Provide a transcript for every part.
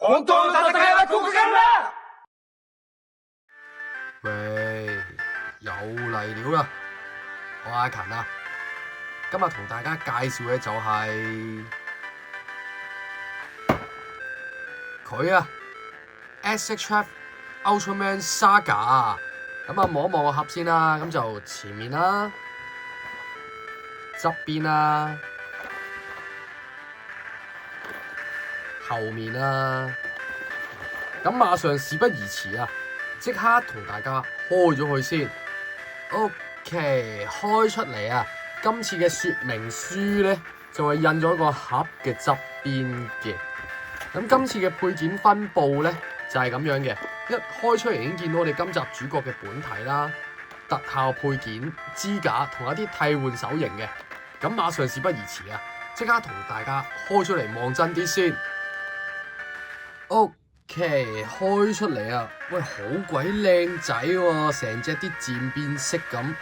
本當の戦いはここからだ！喂，又嚟料啦！我阿勤啊，今日同大家介紹嘅就係佢啊 SHF Ultraman Saga。咁啊，望一望個盒先啦。咁就前面啦、側邊啦、後面啦。咁馬上事不宜遲啊！即刻同大家開咗佢先。OK， 開出嚟啊！今次嘅說明書咧就係印咗個盒嘅側邊嘅。咁今次嘅配件分佈咧就係咁樣嘅。一開出嚟已經見到我哋今集主角嘅本體啦、特效配件、支架同一啲替換手型嘅。咁馬上事不宜遲啊！即刻同大家開出嚟望真啲先。OK， 開出嚟啊！喂，好鬼靚仔喎，成隻啲漸變色咁，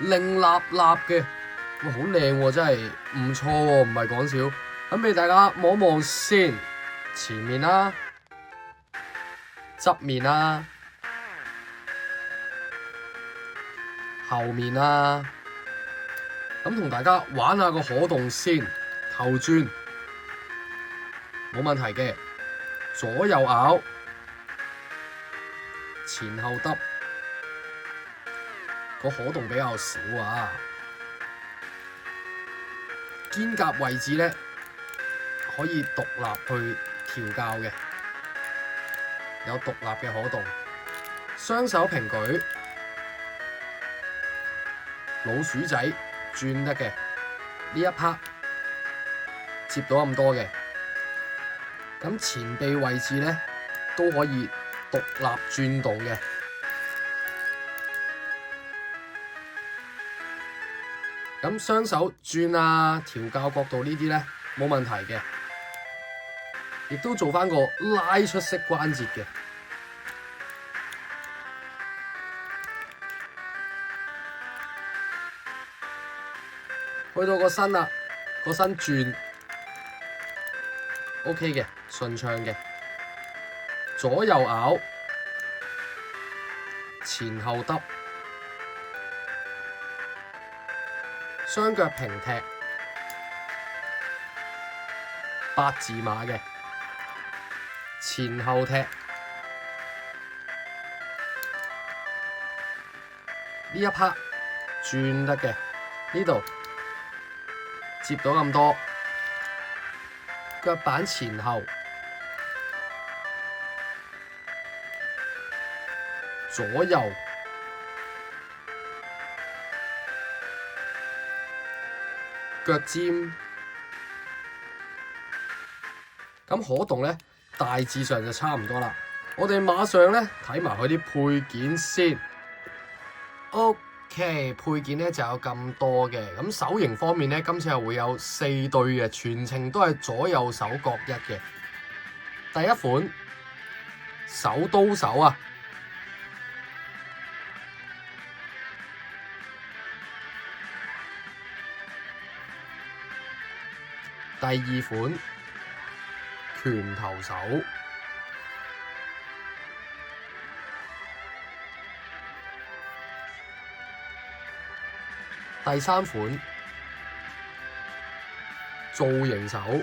靚立立嘅，喂，好靚喎，真係唔錯喎，唔係講笑。咁俾大家望一望先，前面啦、側面啦、後面啦，咁同大家玩下個可動先，頭轉冇問題嘅。左右咬，前後耷，個可動比較少啊。肩胛位置咧可以獨立去調校嘅，有獨立嘅可動。雙手平舉，老鼠仔轉得嘅，呢一 part 接到咁多嘅。咁前臂位置咧都可以獨立轉動嘅。咁雙手轉啊、調校角度呢啲咧冇問題嘅，亦都做翻個拉出式關節嘅。去到個身啦，個身轉 OK 嘅。順暢嘅，左右咬，前後耷，雙腳平踢，八字馬嘅，前後踢，呢一 part 轉得嘅，呢度接到咁多，腳板前後。左右腳尖，咁可動咧大致上就差唔多啦。我哋馬上咧睇埋佢啲配件先。OK， 配件咧就有咁多嘅。咁手型方面咧，今次係會有4對嘅，全程都係左右手各一嘅。第一款手刀手啊！第二款拳頭手，第三款造型手，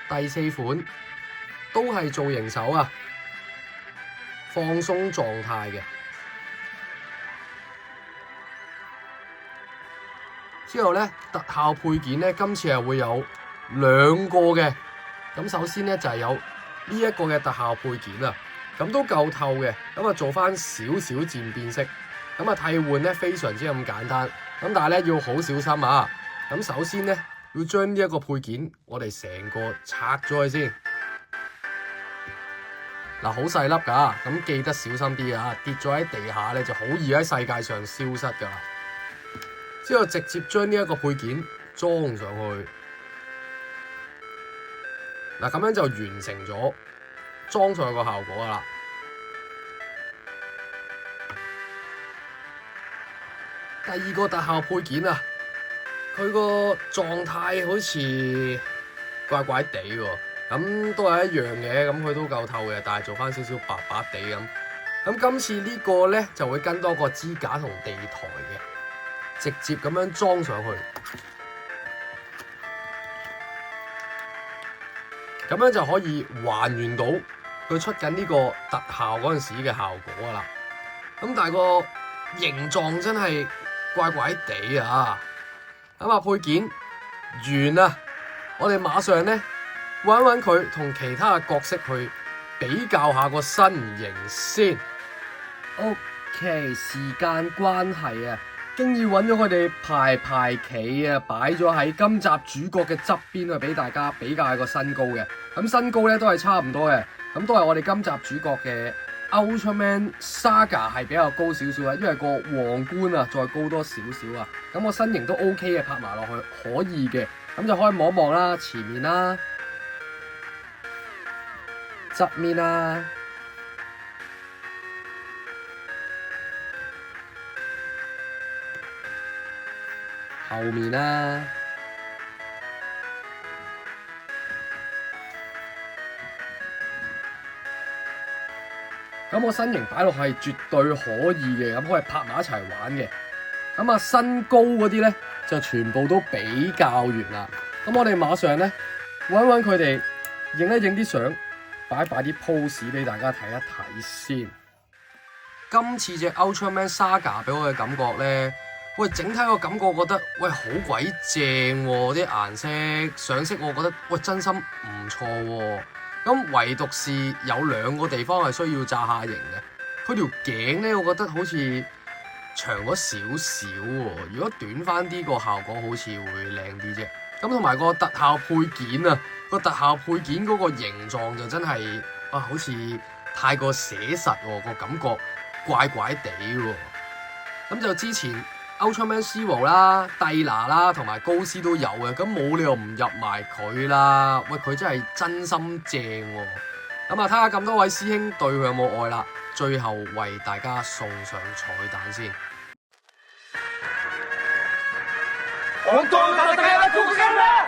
第四款。都係造型手啊，放鬆狀態嘅。之後咧，特效配件咧，今次係會有2個嘅。咁首先咧就係有呢一個嘅特效配件啊，咁都夠透嘅。咁啊做翻少少漸變色，咁啊替換咧非常之咁簡單。咁但係咧要好小心啊。咁首先咧要將呢一個配件我哋成個拆咗佢先。嗱，好細粒㗎，咁記得小心啲啊！跌咗喺地下咧，就好易喺世界上消失㗎。之後直接將呢一個配件裝上去，嗱咁樣就完成咗裝上去個效果㗎啦。第二個特效配件啊，佢個狀態好似怪怪地喎，咁都係一樣嘅，咁佢都夠透嘅，但係做翻少少白白地咁。咁今次呢個咧就會跟多個支架同地台嘅，直接咁樣裝上去，咁樣就可以還原到佢出緊呢個特效嗰陣時嘅效果啦。咁但係個形狀真係怪怪地啊！咁啊配件完啦，我哋馬上咧揾一揾佢同其他嘅角色去比較下個身形先。OK， 時間關係啊，經已揾咗佢哋排企啊，擺咗喺今集主角嘅側邊去俾大家比較下個身高嘅。咁身高咧都係差唔多嘅，咁都係我哋今集主角嘅 Ultraman Saga 係比較高少少啊，因為個皇冠啊再高多少少啊。咁我身形都 OK 嘅，拍埋落去可以嘅。咁就可以望一望啦，前面啦，側面啦。後面啦，咁我身形擺落係絕對可以嘅，咁可以拍埋一齊玩嘅。咁啊身高嗰啲咧就全部都比較完啦。咁我哋馬上咧揾揾佢哋，影一影啲相，擺啲 pose 俾大家睇一睇先。今次隻 Ultraman Saga 俾我嘅感覺咧。喂，整體個感覺我覺得喂好鬼正喎，啲顏色上色我覺得喂真心唔錯喎。咁唯獨是有兩個地方係需要炸下型嘅，佢條頸咧我覺得好似長咗少少喎。如果短翻啲個效果好似會靚啲啫。咁同埋個特效配件啊，個特效配件嗰個形狀就真係啊好似太過寫實喎，個感覺怪怪地喎。咁就之前Ultraman Zero 啦、蒂娜啦同埋高斯都有嘅，咁冇理由唔入埋佢啦。喂，佢真係真心正喎。咁啊，睇下咁多位師兄對佢有冇愛啦。最後為大家送上彩蛋先。本當の戦いはここからだ。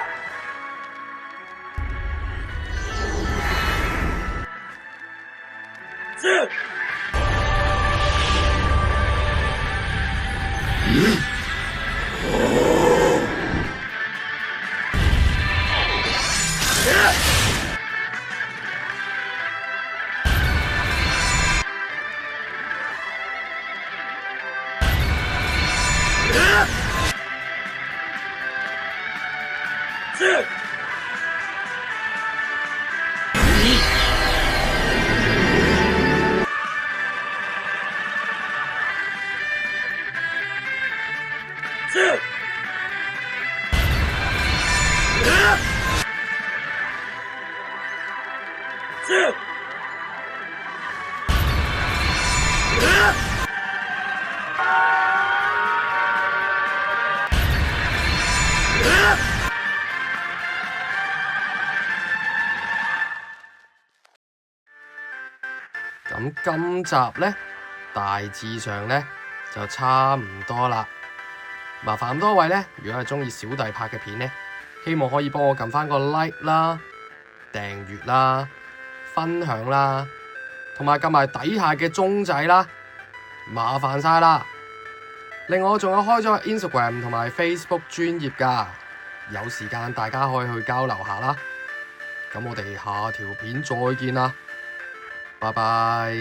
咁今集呢，大致上呢就差唔多啦。麻煩咁多位呢，如果係鍾意小弟拍嘅片呢，希望可以幫我撳返個 like 啦、訂閱啦、分享啦，同埋撳埋底下嘅鐘仔啦，麻煩晒啦。另外我仲有開咗 Instagram 同埋 Facebook 專頁㗎，有時間大家可以去交流下啦。咁我哋下條片再見啦。拜拜。